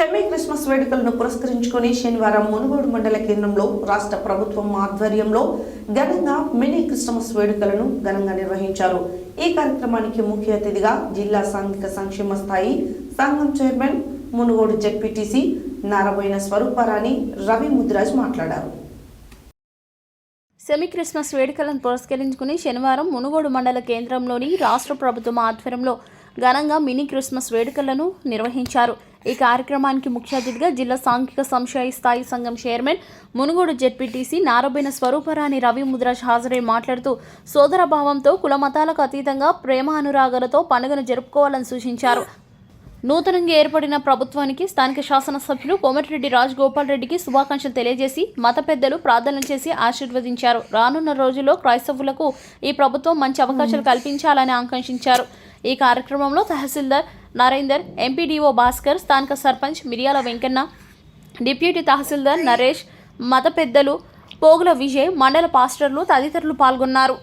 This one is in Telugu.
సెమీ క్రిస్మస్ వేడుకలను పురస్కరించుకొని శనివారం మునుగోడు మండల కేంద్రంలో రాష్ట్ర ప్రభుత్వం ఆధ్వర్యంలో ఘనంగా మినీ క్రిస్మస్ వేడుకలను ఘనంగా నిర్వహించారు. ఈ కార్యక్రమానికి ముఖ్య అతిథిగా జిల్లా సాంఘిక సంక్షేమ స్థాయి సంఘం చైర్మన్ మునుగోడు జెడ్పీటీసీ నారబోయిన స్వరూపరాణి రవి ముద్రాజ్ మాట్లాడారు. సెమీ క్రిస్మస్ వేడుకలను పురస్కరించుకుని శనివారం మునుగోడు మండల కేంద్రంలోని రాష్ట్ర ప్రభుత్వం ఆధ్వర్యంలో ఘనంగా మినీ క్రిస్మస్ వేడుకలను నిర్వహించారు. ఈ కార్యక్రమానికి ముఖ్య అతిథిగా జిల్లా సాంఘిక సంక్షేమ స్థాయి సంఘం చైర్మన్ మునుగోడు జెడ్పీటీసీ నారబోయిన స్వరూపరాణి రవి ముద్రాజ్ హాజరై మాట్లాడుతూ సోదరభావంతో కుల మతాలకు అతీతంగా ప్రేమ అనురాగాలతో పండుగను జరుపుకోవాలని సూచించారు. నూతనంగా ఏర్పడిన ప్రభుత్వానికి స్థానిక శాసనసభ్యులు కోమటిరెడ్డి రాజగోపాల్ రెడ్డికి శుభాకాంక్షలు తెలియజేసి మత పెద్దలు ప్రార్థనలు చేసి ఆశీర్వదించారు. రానున్న రోజుల్లో క్రైస్తవులకు ఈ ప్రభుత్వం మంచి అవకాశాలు కల్పించాలని ఆకాంక్షించారు. ఈ కార్యక్రమంలో తహసీల్దార్ నరేందర్, ఎంపీడీఓ భాస్కర్, స్థానిక సర్పంచ్ మిరియాల వెంకన్న, డిప్యూటీ తహసీల్దార్ నరేష్, మత పెద్దలు పోగుల విజయ్, మండల పాస్టర్లు తదితరులు పాల్గొన్నారు.